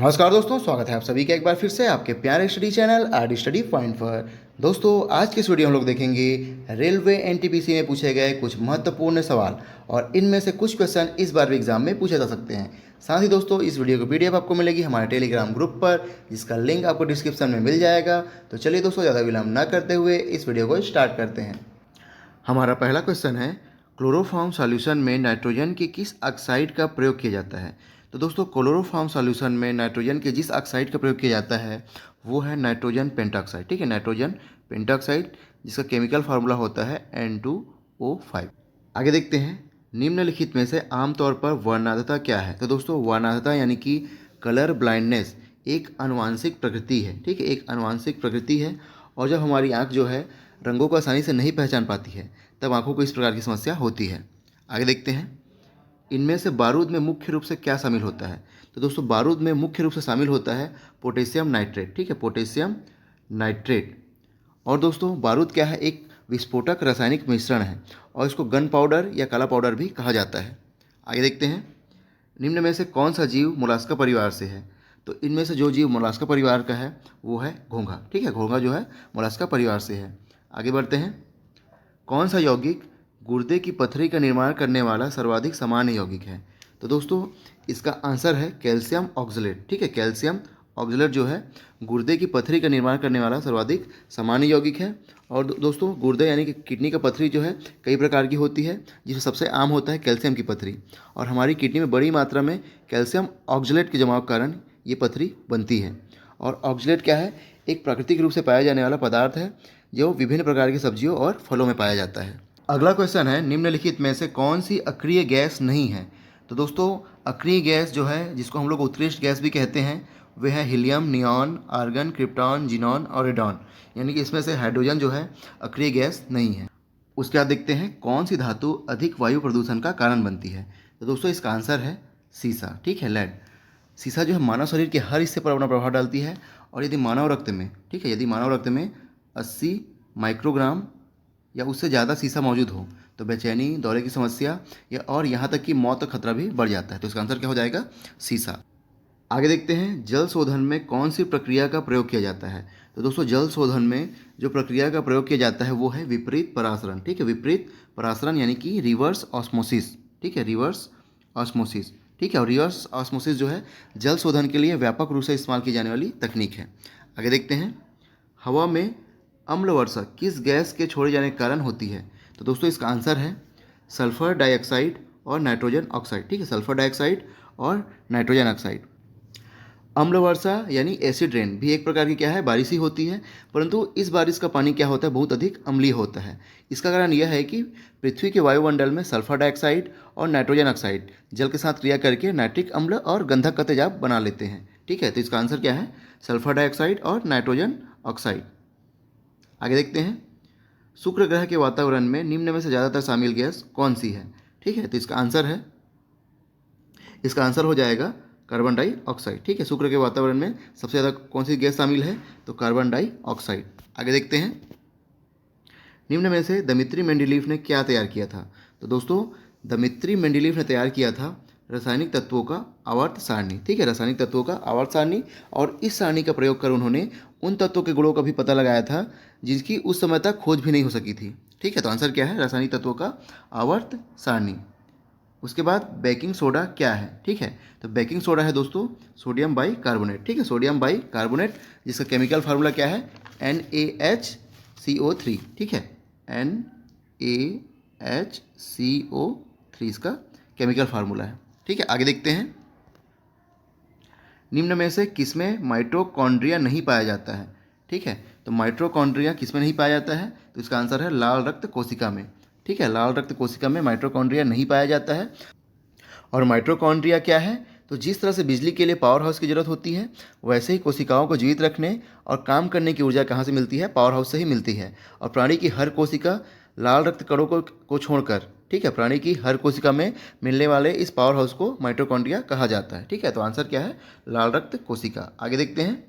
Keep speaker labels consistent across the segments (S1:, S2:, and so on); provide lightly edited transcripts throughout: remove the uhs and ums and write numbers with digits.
S1: नमस्कार दोस्तों, स्वागत है आप सभी का एक बार फिर से आपके प्यारे study channel are study point पर। दोस्तों, आज की इस वीडियो हम लोग देखेंगे रेलवे एनटीपीसी में पूछे गए कुछ महत्वपूर्ण सवाल और इनमें से कुछ क्वेश्चन इस बार भी एग्जाम में पूछे जा सकते हैं। साथ ही दोस्तों, इस वीडियो की पीडीएफ आपको मिलेगी हमारे टेलीग्राम ग्रुप पर, जिसका लिंक आपको डिस्क्रिप्शन में मिल जाएगा। तो चलिए दोस्तों, ज़्यादा विलंब न करते हुए इस वीडियो को स्टार्ट करते हैं। हमारा पहला क्वेश्चन है, क्लोरोफॉर्म सॉल्यूशन में नाइट्रोजन के किस ऑक्साइड का प्रयोग किया जाता है। तो दोस्तों, क्लोरोफॉर्म सॉल्यूशन में नाइट्रोजन के जिस ऑक्साइड का प्रयोग किया जाता है वो है नाइट्रोजन पेंटॉक्साइड। ठीक है, नाइट्रोजन पेंटॉक्साइड, जिसका केमिकल फार्मूला होता है N2O5। आगे देखते हैं, निम्नलिखित में से आमतौर पर वर्णांधता क्या है। तो दोस्तों, वर्णांधता यानी कि कलर ब्लाइंडनेस एक आनुवांशिक प्रकृति है। ठीक है, एक आनुवांशिक प्रकृति है और जब हमारी आँख जो है रंगों को आसानी से नहीं पहचान पाती है तब आँखों को इस प्रकार की समस्या होती है। आगे देखते हैं, इनमें से बारूद में मुख्य रूप से क्या शामिल होता है। तो दोस्तों, बारूद में मुख्य रूप से शामिल होता है पोटेशियम नाइट्रेट। ठीक है, पोटेशियम नाइट्रेट। और दोस्तों, बारूद क्या है, एक विस्फोटक रासायनिक मिश्रण है और इसको गन पाउडर या काला पाउडर भी कहा जाता है। आगे देखते हैं, निम्न में से कौन सा जीव मोलास्का परिवार से है। तो इनमें से जो जीव मोलास्का परिवार का है वो है घोंघा। ठीक है, घोंघा जो है मोलास्का परिवार से है। आगे बढ़ते हैं, कौन सा यौगिक गुर्दे की पथरी का निर्माण करने वाला सर्वाधिक सामान्य यौगिक है। तो दोस्तों, इसका आंसर है कैल्शियम ऑक्सलेट। ठीक है, कैल्शियम ऑक्सलेट जो है गुर्दे की पथरी का निर्माण करने वाला सर्वाधिक सामान्य यौगिक है। और दोस्तों, गुर्दे यानी कि किडनी का पथरी जो है कई प्रकार की होती है, जिसमें सबसे आम होता है कैल्शियम की पथरी। और हमारी किडनी में बड़ी मात्रा में कैल्शियम ऑक्सलेट के जमाव के कारण ये पथरी बनती है। और ऑक्सलेट क्या है, एक प्राकृतिक रूप से पाया जाने वाला पदार्थ है जो विभिन्न प्रकार की सब्जियों और फलों में पाया जाता है। अगला क्वेश्चन है, निम्नलिखित में से कौन सी अक्रिय गैस नहीं है। तो दोस्तों, अक्रिय गैस जो है, जिसको हम लोग उत्कृष्ट गैस भी कहते हैं, वे है helium, neon, argon, krypton, xenon और रेडॉन। यानी कि इसमें से हाइड्रोजन जो है अक्रिय गैस नहीं है। उसके बाद देखते हैं, कौन सी धातु अधिक वायु प्रदूषण का कारण बनती है। तो दोस्तों, इसका आंसर है सीसा। ठीक है, लेड। सीसा जो है मानव शरीर के हर हिस्से पर अपना प्रभाव डालती है और यदि मानव रक्त में, ठीक है, यदि मानव रक्त में 80 माइक्रोग्राम या उससे ज़्यादा सीसा मौजूद हो तो बेचैनी, दौरे की समस्या या और यहाँ तक कि मौत का खतरा भी बढ़ जाता है। तो इसका आंसर क्या हो जाएगा, सीसा। आगे देखते हैं, जल शोधन में कौन सी प्रक्रिया का प्रयोग किया जाता है। तो दोस्तों, जल शोधन में जो प्रक्रिया का प्रयोग किया जाता है वो है विपरीत परासरण। ठीक है, विपरीत परासरण यानी कि रिवर्स ऑस्मोसिस। ठीक है, रिवर्स ऑस्मोसिस। ठीक है, और रिवर्स ऑस्मोसिस जो है जल शोधन के लिए व्यापक रूप से इस्तेमाल की जाने वाली तकनीक है। आगे देखते हैं, हवा में अम्ल वर्षा किस गैस के छोड़े जाने के कारण होती है। तो दोस्तों, इसका आंसर है सल्फर डाइऑक्साइड और नाइट्रोजन ऑक्साइड। ठीक है, सल्फर डाइऑक्साइड और नाइट्रोजन ऑक्साइड। अम्ल वर्षा यानी एसिड रेन भी एक प्रकार की क्या है, बारिश ही होती है, परंतु इस बारिश का पानी क्या होता है, बहुत अधिक अम्लीय होता है। इसका कारण यह है कि पृथ्वी के वायुमंडल में सल्फर डाइऑक्साइड और नाइट्रोजन ऑक्साइड जल के साथ क्रिया करके नाइट्रिक अम्ल और गंधक का तेजाब बना लेते हैं। ठीक है, तो इसका आंसर क्या है, सल्फर डाइऑक्साइड और नाइट्रोजन ऑक्साइड। आगे देखते हैं, शुक्र ग्रह के वातावरण में निम्न में से ज़्यादातर शामिल गैस कौन सी है। ठीक है, तो इसका आंसर हो जाएगा कार्बन डाइऑक्साइड। ठीक है, शुक्र के वातावरण में सबसे ज़्यादा कौन सी गैस शामिल है, तो कार्बन डाइऑक्साइड। आगे देखते हैं, निम्न में से दमित्री मेंडलीफ ने क्या तैयार किया था। तो दोस्तों, दमित्री मेंडलीफ ने तैयार किया था रासायनिक तत्वों का आवर्त सारणी। ठीक है, रासायनिक तत्वों का आवर्त सारणी। और इस सारणी का प्रयोग कर उन्होंने उन तत्वों के गुणों का भी पता लगाया था जिसकी उस समय तक खोज भी नहीं हो सकी थी। ठीक है, तो आंसर क्या है, रासायनिक तत्वों का आवर्त सारणी। उसके बाद बेकिंग सोडा क्या है। ठीक है, तो बेकिंग सोडा है दोस्तों सोडियम बाई कार्बोनेट। ठीक है, सोडियम बाई कार्बोनेट, जिसका केमिकल फार्मूला क्या है, NaHCO3। ठीक है, NaHCO3 इसका केमिकल फार्मूला है। ठीक है, आगे देखते हैं, निम्न में से किसमें माइटोकॉन्ड्रिया नहीं पाया जाता है। ठीक है, तो माइटोकॉन्ड्रिया किसमें नहीं पाया जाता है, तो इसका आंसर है लाल रक्त कोशिका में। ठीक है, लाल रक्त कोशिका में माइटोकॉन्ड्रिया नहीं पाया जाता है। और माइटोकॉन्ड्रिया क्या है, तो जिस तरह से बिजली के लिए पावर हाउस की जरूरत होती है, वैसे ही कोशिकाओं को जीवित रखने और काम करने की ऊर्जा कहाँ से मिलती है, पावर हाउस से ही मिलती है। और प्राणी की हर कोशिका लाल रक्त कणों को छोड़कर, ठीक है, प्राणी की हर कोशिका में मिलने वाले इस पावर हाउस को माइटोकॉन्ड्रिया कहा जाता है। ठीक है, तो आंसर क्या है, लाल रक्त कोशिका। आगे देखते हैं,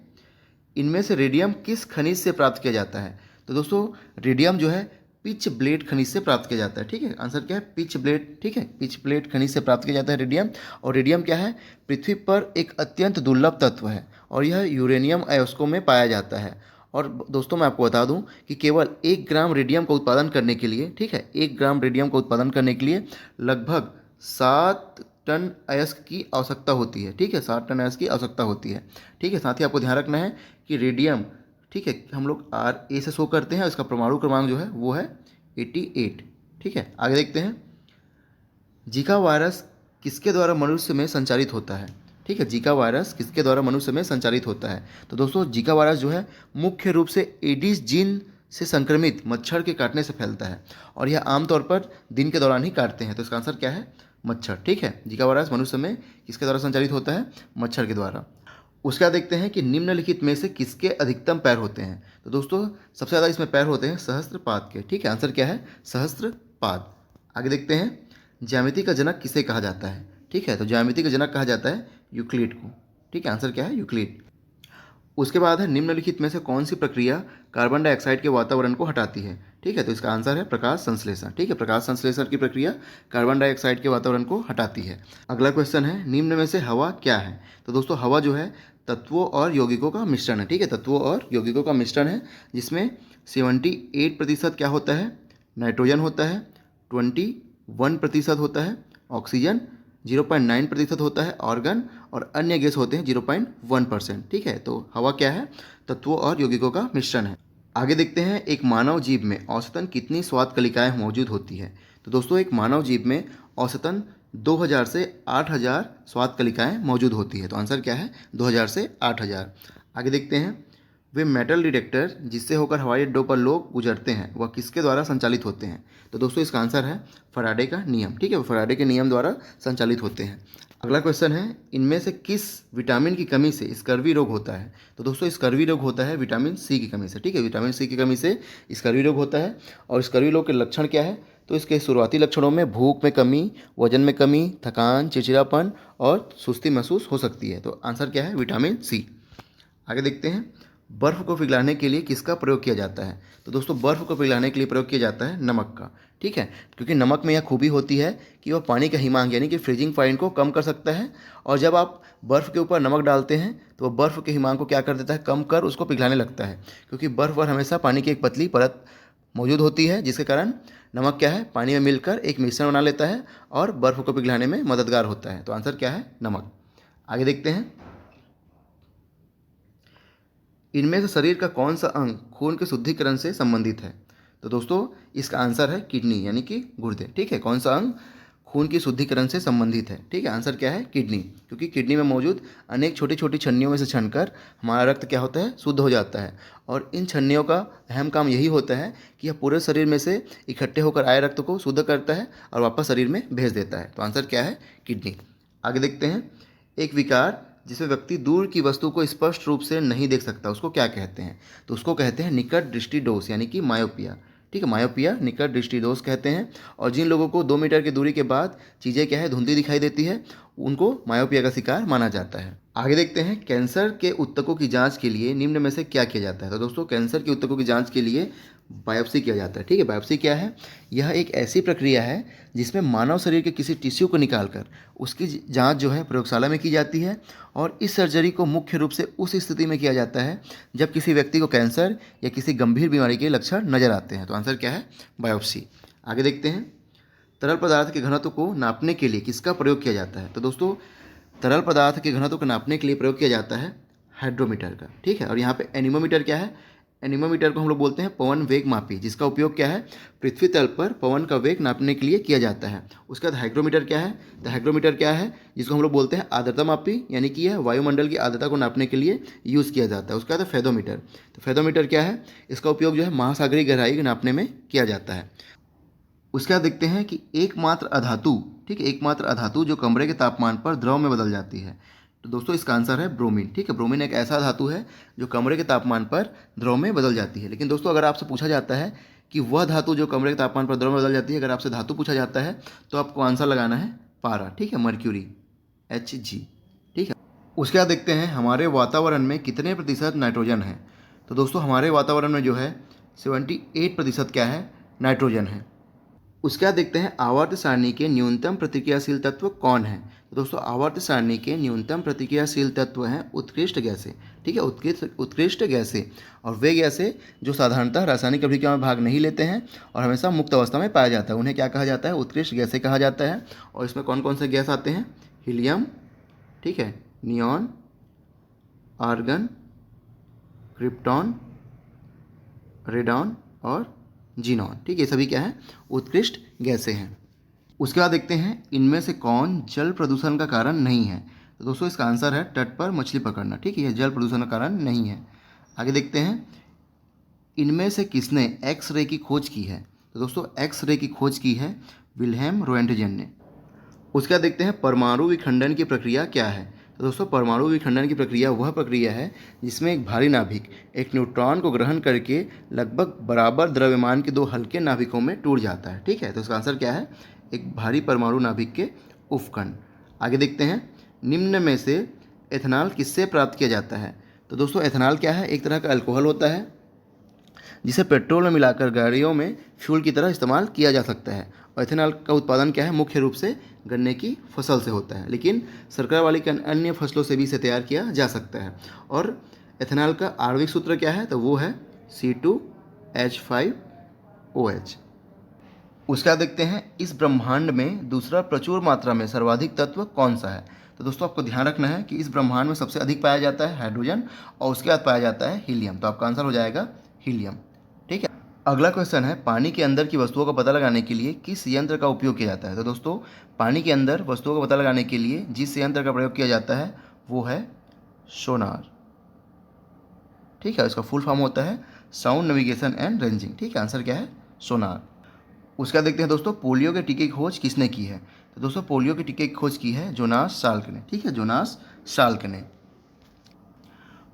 S1: इनमें से रेडियम किस खनिज से प्राप्त किया जाता है। तो दोस्तों, रेडियम जो है पिच ब्लेड खनिज से प्राप्त किया जाता है। ठीक है, आंसर क्या है? Pitch blade. ठीक है, पिच ब्लेड खनिज से प्राप्त किया जाता है रेडियम। और रेडियम क्या है? पृथ्वी पर एक अत्यंत दुर्लभ तत्व है और यह यूरेनियम अयस्कों में पाया जाता है। और दोस्तों मैं आपको बता दूं कि केवल 1 ग्राम रेडियम का उत्पादन करने के लिए, ठीक है, 1 ग्राम रेडियम का उत्पादन करने के लिए लगभग 7 टन अयस्क की आवश्यकता होती है। ठीक है, 7 टन अयस्क की आवश्यकता होती है। ठीक है, साथ ही आपको ध्यान रखना है कि रेडियम, ठीक है, हम लोग Ra से शो करते हैं। इसका परमाणु क्रमांक जो है वो है 88। ठीक है, आगे देखते हैं। जीका वायरस किसके द्वारा मनुष्य में संचारित होता है? ठीक है, जीका वायरस किसके द्वारा मनुष्य में संचारित होता है? तो दोस्तों जीका वायरस जो है मुख्य रूप से एडिस जीन से संक्रमित मच्छर के काटने से फैलता है और यह आमतौर पर दिन के दौरान ही काटते हैं। तो इसका आंसर क्या है? मच्छर। ठीक है, जीका वायरस मनुष्य में किसके द्वारा संचालित होता है? मच्छर के द्वारा। उसके बाद देखते हैं कि निम्नलिखित में से किसके अधिकतम पैर होते हैं? तो दोस्तों सबसे ज़्यादा इसमें पैर होते हैं सहस्त्रपाद के। ठीक है, आंसर क्या है? सहस्त्रपाद। आगे देखते हैं, ज्यामिति का जनक किसे कहा जाता है? ठीक है, तो ज्यामिति का जनक कहा जाता है यूक्लिड को। ठीक है, आंसर क्या है? यूक्लिड। उसके बाद है निम्नलिखित में से कौन सी प्रक्रिया कार्बन डाइऑक्साइड के वातावरण को हटाती है? ठीक है, तो इसका आंसर है प्रकाश संश्लेषण। ठीक है, प्रकाश संश्लेषण की प्रक्रिया कार्बन डाइऑक्साइड के वातावरण को हटाती है। अगला क्वेश्चन है, निम्न में से हवा क्या है? तो दोस्तों हवा जो है तत्वों और यौगिकों का मिश्रण है। ठीक है, तत्वों और यौगिकों का मिश्रण है जिसमें 78% क्या होता है? नाइट्रोजन होता है, 21% होता है ऑक्सीजन, 0.9% होता है ऑर्गन और अन्य गैस होते हैं 0.1%। ठीक है, तो हवा क्या है? तत्वों और यौगिकों का मिश्रण है। आगे देखते हैं, एक मानव जीव में औसतन कितनी स्वाद कलिकाएं मौजूद होती है? तो दोस्तों एक मानव जीव में औसतन 2000 से 8000 स्वाद कलिकाएं मौजूद होती है। तो आंसर क्या है? 2000 से 8000। आगे देखते हैं, वे मेटल डिटेक्टर जिससे होकर हवाई अड्डों पर लोग गुजरते हैं वह किसके द्वारा संचालित होते हैं? तो दोस्तों इसका आंसर है फराडे का नियम। ठीक है, वो फराडे के नियम द्वारा संचालित होते हैं। अगला क्वेश्चन है, इनमें से किस विटामिन की कमी से स्कर्वी रोग होता है? तो दोस्तों स्कर्वी रोग होता है विटामिन सी की कमी से। ठीक है, विटामिन सी की कमी से स्कर्वी रोग होता है। और स्कर्वी रोग के लक्षण क्या है? तो इसके शुरुआती लक्षणों में भूख में कमी, वजन में कमी, थकान, चिड़चिड़ापन और सुस्ती महसूस हो सकती है। तो आंसर क्या है? Vitamin C. आगे देखते हैं, बर्फ़ को पिघलाने के लिए किसका प्रयोग किया जाता है? तो दोस्तों बर्फ़ को पिघलाने के लिए प्रयोग किया जाता है नमक का। ठीक है, क्योंकि नमक में यह खूबी होती है कि वह पानी का हिमांक यानी कि फ्रीजिंग पॉइंट को कम कर सकता है। और जब आप बर्फ़ के ऊपर नमक डालते हैं तो वह बर्फ़ के हिमांक को क्या कर देता है? कम कर उसको पिघलाने लगता है, क्योंकि बर्फ़ पर हमेशा पानी की एक पतली परत मौजूद होती है जिसके कारण नमक क्या है? पानी में मिलकर एक मिश्रण बना लेता है और बर्फ़ को पिघलाने में मददगार होता है। तो आंसर क्या है? नमक। आगे देखते हैं, इनमें से शरीर का कौन सा अंग खून के शुद्धिकरण से संबंधित है? तो दोस्तों इसका आंसर है किडनी यानी कि गुर्दे। ठीक है, कौन सा अंग खून की शुद्धिकरण से संबंधित है? ठीक है, आंसर क्या है? किडनी, क्योंकि किडनी में मौजूद अनेक छोटी छोटी छन्नियों में से छनकर हमारा रक्त क्या होता है? शुद्ध हो जाता है। और इन छन्नियों का अहम काम यही होता है कि यह पूरे शरीर में से इकट्ठे होकर आए रक्त को शुद्ध करता है और वापस शरीर में भेज देता है। तो आंसर क्या है? किडनी। आगे देखते हैं, एक विकार जिसमें व्यक्ति दूर की वस्तु को स्पष्ट रूप से नहीं देख सकता उसको क्या कहते हैं? तो उसको कहते हैं निकट दृष्टि दोष यानी कि मायोपिया। ठीक है, मायोपिया निकट दृष्टि दोष कहते हैं। और जिन लोगों को 2 मीटर की दूरी के बाद चीज़ें क्या है? धुंधली दिखाई देती है, उनको मायोपिया का शिकार माना जाता है। आगे देखते हैं, कैंसर के ऊतकों की जांच के लिए निम्न में से क्या किया जाता है? तो दोस्तों कैंसर के ऊतकों की जांच के लिए बायोप्सी किया जाता है। ठीक है, बायोप्सी क्या है? यह एक ऐसी प्रक्रिया है जिसमें मानव शरीर के किसी टिश्यू को निकालकर उसकी जांच जो है प्रयोगशाला में की जाती है। और इस सर्जरी को मुख्य रूप से उस स्थिति में किया जाता है जब किसी व्यक्ति को कैंसर या किसी गंभीर बीमारी के लक्षण नजर आते हैं। तो आंसर क्या है? बायोप्सी। आगे देखते हैं, तरल पदार्थ के घनत्व को नापने के लिए किसका प्रयोग किया जाता है? तो दोस्तों तरल पदार्थ के घनत्व को नापने के लिए प्रयोग किया जाता है हाइड्रोमीटर का। ठीक है, और यहाँ पे एनीमोमीटर क्या है? एनीमोमीटर को हम लोग बोलते हैं पवन वेग मापी, जिसका उपयोग क्या है? पृथ्वी तल पर पवन का वेग नापने के लिए किया जाता है। उसके बाद हाइग्रोमीटर क्या है? तो हाइग्रोमीटर क्या है? जिसको हम लोग बोलते हैं आर्द्रता मापी, यानी कि यह वायुमंडल की आर्द्रता को नापने के लिए यूज़ किया जाता है। उसके बाद फेदोमीटर। तो फेदोमीटर क्या है? इसका उपयोग जो है महासागरीय गहराई नापने में किया जाता है। उसके बाद देखते हैं कि एकमात्र अधातु, ठीक है, एकमात्र अधातु जो कमरे के तापमान पर द्रव में बदल जाती है। तो दोस्तों इसका आंसर है ब्रोमीन। ठीक है, ब्रोमीन एक ऐसा धातु है जो कमरे के तापमान पर द्रव में बदल जाती है। लेकिन दोस्तों अगर आपसे पूछा जाता है कि वह धातु जो कमरे के तापमान पर द्रव में बदल जाती है, अगर आपसे धातु पूछा जाता है तो आपको आंसर लगाना है पारा। ठीक है, मर्क्यूरी, Hg। ठीक है, उसके बाद देखते हैं हमारे वातावरण में कितने प्रतिशत नाइट्रोजन है? तो दोस्तों हमारे वातावरण में जो है 78% क्या है? नाइट्रोजन है। उसके बाद देखते हैं आवर्त सारणी के न्यूनतम प्रतिक्रियाशील तत्व कौन है। तो दोस्तों आवर्त सारणी के न्यूनतम प्रतिक्रियाशील तत्व हैं उत्कृष्ट गैसें। ठीक है, उत्कृष्ट गैसें, और वे गैसें जो साधारणतः रासायनिक अभिक्रिया में भाग नहीं लेते हैं और हमेशा मुक्त अवस्था में पाया जाता है, उन्हें क्या कहा जाता है, उत्कृष्ट गैसें कहा जाता है। और इसमें कौन कौन से गैस आते हैं, हीलियम, ठीक है, नियॉन, आर्गन, क्रिप्टॉन, रेडॉन और जीनॉन। ठीक है, सभी क्या है, उत्कृष्ट गैसें हैं। उसके बाद देखते हैं इनमें से कौन जल प्रदूषण का कारण नहीं है। तो दोस्तों इसका आंसर है तट पर मछली पकड़ना। ठीक है, यह जल प्रदूषण का कारण नहीं है। आगे देखते हैं इनमें से किसने एक्स रे की खोज की है। तो दोस्तों एक्स रे की खोज की है विल्हेम रोएंटजेन ने। उसके बाद देखते हैं परमाणु विखंडन की प्रक्रिया क्या है। तो दोस्तों परमाणु विखंडन की प्रक्रिया वह प्रक्रिया है जिसमें एक भारी नाभिक एक न्यूट्रॉन को ग्रहण करके लगभग बराबर द्रव्यमान के दो हल्के नाभिकों में टूट जाता है। ठीक है, तो इसका आंसर क्या है, एक भारी परमाणु नाभिक के उपखंड। आगे देखते हैं निम्न में से एथेनॉल किससे प्राप्त किया जाता है। तो दोस्तों एथेनॉल क्या है, एक तरह का अल्कोहल होता है जिसे पेट्रोल में मिलाकर गाड़ियों में फ्यूल की तरह इस्तेमाल किया जा सकता है। और एथेनॉल का उत्पादन क्या है, मुख्य रूप से गन्ने की फसल से होता है, लेकिन शर्करा वाली अन्य फसलों से भी इसे तैयार किया जा सकता है। और एथेनॉल का आणविक सूत्र क्या है, तो वो है C2H5OH। उसके बाद देखते हैं इस ब्रह्मांड में दूसरा प्रचुर मात्रा में सर्वाधिक तत्व कौन सा है। तो दोस्तों आपको ध्यान रखना है कि इस ब्रह्मांड में सबसे अधिक पाया जाता है हाइड्रोजन और उसके बाद पाया जाता है हीलियम। तो आपका आंसर हो जाएगा हीलियम। ठीक है, अगला क्वेश्चन है पानी के अंदर की वस्तुओं का पता लगाने के लिए किस यंत्र का उपयोग किया जाता है। तो दोस्तों पानी के अंदर वस्तुओं का पता लगाने के लिए जिस यंत्र का प्रयोग किया जाता है वो है सोनार। ठीक है, इसका फुल फॉर्म होता है साउंड नेविगेशन एंड रेंजिंग। ठीक है, आंसर क्या है, सोनार। उसके बाद देखते हैं दोस्तों पोलियो के टीके की खोज किसने की है। तो दोस्तों पोलियो के टीके की खोज की है जोनास साल्क ने। ठीक है, जोनास साल्क ने।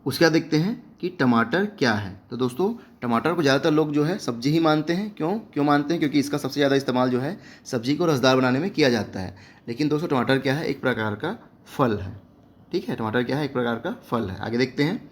S1: उसके बाद देखते हैं कि टमाटर क्या है। तो दोस्तों टमाटर को ज़्यादातर लोग जो है सब्जी ही मानते हैं। क्यों मानते हैं, क्योंकि इसका सबसे ज़्यादा इस्तेमाल जो है सब्जी को रसदार बनाने में किया जाता है। लेकिन दोस्तों टमाटर क्या है, एक प्रकार का फल है। ठीक है, टमाटर क्या है, एक प्रकार का फल है। आगे देखते हैं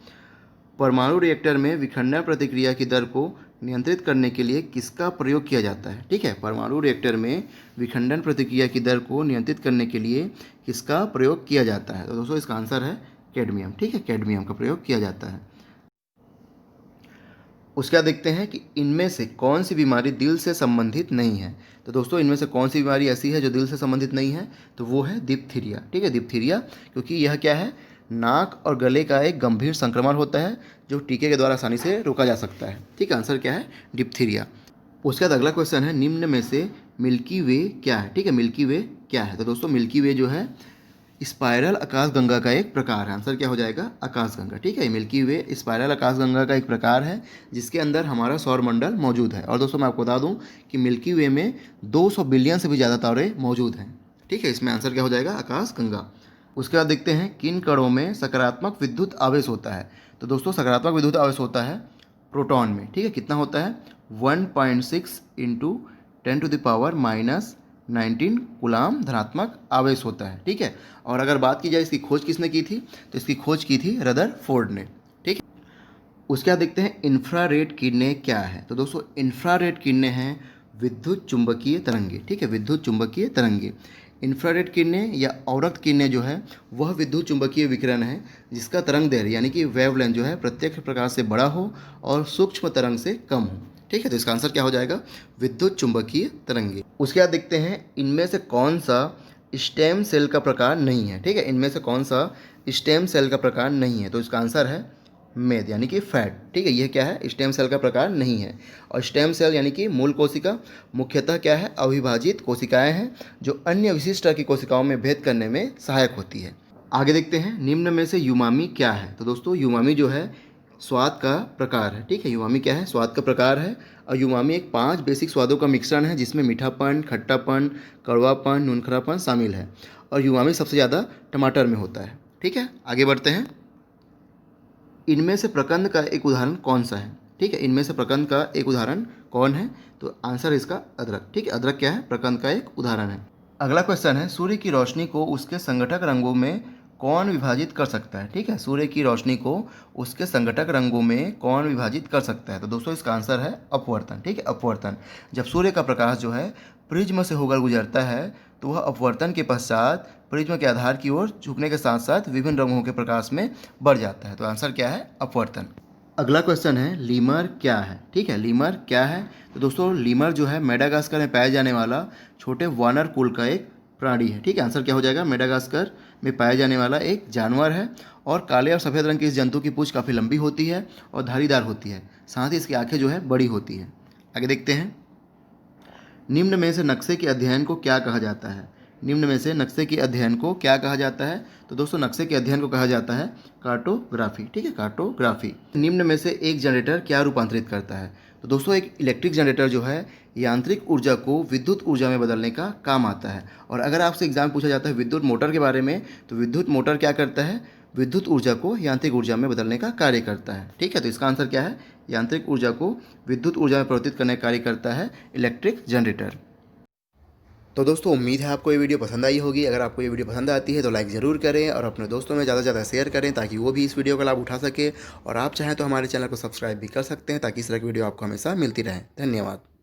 S1: परमाणु रिएक्टर में विखंडन प्रतिक्रिया की दर को नियंत्रित करने के लिए किसका प्रयोग किया जाता है। ठीक है, परमाणु रिएक्टर में विखंडन प्रतिक्रिया की दर को नियंत्रित करने के लिए किसका प्रयोग किया जाता है। तो दोस्तों इसका आंसर है कैडमियम। ठीक है, कैडमियम का प्रयोग किया जाता है। उसके बाद देखते हैं कि इनमें से कौन सी बीमारी दिल से संबंधित नहीं है। तो दोस्तों इनमें से कौन सी बीमारी ऐसी है जो दिल से संबंधित नहीं है, तो वो है डिप्थीरिया। ठीक है, डिप्थीरिया, क्योंकि यह क्या है, नाक और गले का एक गंभीर संक्रमण होता है जो टीके के द्वारा आसानी से रोका जा सकता है। ठीक है, आंसर क्या है, डिप्थीरिया। उसके बाद अगला क्वेश्चन है निम्न में से मिल्की वे क्या है। ठीक है, मिल्की वे क्या है। तो दोस्तों मिल्की वे जो है स्पाइरल आकाशगंगा का एक प्रकार है। आंसर क्या हो जाएगा, आकाशगंगा। ठीक है, मिल्की वे स्पाइरल आकाशगंगा का एक प्रकार है जिसके अंदर हमारा सौरमंडल मौजूद है। और दोस्तों मैं आपको बता दूं कि मिल्की वे में 200 बिलियन से भी ज़्यादा तारे मौजूद हैं। ठीक है, इसमें आंसर क्या हो जाएगा, आकाशगंगा। उसके बाद देखते हैं किन कणों में सकारात्मक विद्युत आवेश होता है। तो दोस्तों सकारात्मक विद्युत आवेश होता है प्रोटॉन में। ठीक है, कितना होता है, 1.6 × 10⁻⁻19 कूलाम धनात्मक आवेश होता है। ठीक है, और अगर बात की जाए इसकी खोज किसने की थी, तो इसकी खोज की थी रदरफोर्ड ने। ठीक है, उसके बाद देखते हैं इंफ्रारेड किरणें क्या है। तो दोस्तों इंफ्रारेड किरणें हैं विद्युत चुंबकीय तरंगे। ठीक है, विद्युत चुंबकीय तरंगे। इंफ्रारेड किरणें या औरक्त किरणें जो है वह विद्युत चुंबकीय विकिरण है जिसका तरंग दैर्घ्य यानी कि वेवलेंथ जो है प्रत्यक्ष प्रकाश से बड़ा हो और सूक्ष्म तरंग से कम हो। ठीक है, तो इसका आंसर क्या हो जाएगा, विद्युत चुंबकीय तरंगे। उसके बाद देखते हैं इनमें से कौन सा स्टेम सेल का प्रकार नहीं है। ठीक है, इनमें से कौन सा स्टेम सेल का प्रकार नहीं है। तो इसका आंसर है मेद यानी कि फैट। ठीक है, यह क्या है, स्टेम सेल का प्रकार नहीं है। और स्टेम सेल यानी कि मूल कोशिका मुख्यतः क्या है, अविभाजित कोशिकाएं हैं जो अन्य विशिष्ट तरह की कोशिकाओं में भेद करने में सहायक होती है। आगे देखते हैं निम्न में से यूमामी क्या है। तो दोस्तों यूमामी जो है स्वाद का प्रकार है। ठीक है, यूमामी क्या है, स्वाद का प्रकार है। और यूमामी एक 5 बेसिक स्वादों का मिश्रण है जिसमें मीठापन, खट्टापन, कड़वापन, नूनखरापन शामिल है। और यूमामी सबसे ज़्यादा टमाटर में होता है। ठीक है, आगे बढ़ते हैं इनमें से प्रकंद का एक उदाहरण कौन सा है। ठीक है, इनमें से प्रकंद का एक उदाहरण कौन है, तो आंसर इसका अदरक। ठीक है, अदरक क्या है, प्रकंद का एक उदाहरण है। अगला क्वेश्चन है सूर्य की रोशनी को उसके संगठक रंगों में कौन विभाजित कर सकता है? ठीक है, सूर्य की रोशनी को उसके संघटक रंगों में कौन विभाजित कर सकता है? तो दोस्तों इसका आंसर है अपवर्तन। ठीक है, अपवर्तन। जब सूर्य का प्रकाश जो है प्रिज्म से होकर गुजरता है तो वह अपवर्तन के पश्चात प्रिज्म के आधार की ओर झुकने के साथ साथ विभिन्न रंगों के प्रकाश में बढ़ जाता है। तो आंसर क्या है? अपवर्तन। अगला क्वेश्चन है लीमर क्या है? ठीक है, लीमर क्या है? तो दोस्तों लीमर जो है मेडागास्कर में पाया जाने वाला छोटे वानर कुल का एक प्राणी है। ठीक है, आंसर क्या हो जाएगा? मेडागास्कर में पाया जाने वाला एक जानवर है और काले और सफ़ेद रंग की इस जंतु की पूंछ काफ़ी लंबी होती है और धारीदार होती है, साथ ही इसकी आंखें जो है बड़ी होती है। आगे देखते हैं, निम्न में से नक्शे के अध्ययन को क्या कहा जाता है? निम्न में से नक्शे के अध्ययन को क्या कहा जाता है? तो दोस्तों नक्शे के अध्ययन को कहा जाता है कार्टोग्राफी। ठीक है, कार्टोग्राफी। निम्न में से एक जनरेटर क्या रूपांतरित करता है? तो दोस्तों एक इलेक्ट्रिक जनरेटर जो है यांत्रिक ऊर्जा को विद्युत ऊर्जा में बदलने का काम आता है। और अगर आपसे एग्जाम पूछा जाता है विद्युत मोटर के बारे में, तो विद्युत मोटर क्या करता है? विद्युत ऊर्जा को यांत्रिक ऊर्जा में बदलने का कार्य करता है। ठीक है, तो इसका आंसर क्या है? यांत्रिक ऊर्जा को विद्युत ऊर्जा में परिवर्तित करने का कार्य करता है इलेक्ट्रिक जनरेटर। तो दोस्तों उम्मीद है आपको ये वीडियो पसंद आई होगी। अगर आपको ये वीडियो पसंद आती है तो लाइक ज़रूर करें और अपने दोस्तों में ज़्यादा से ज़्यादा शेयर करें ताकि वो भी इस वीडियो का लाभ उठा सके। और आप चाहें तो हमारे चैनल को सब्सक्राइब भी कर सकते हैं ताकि इस तरह की वीडियो आपको हमेशा मिलती रहे। धन्यवाद।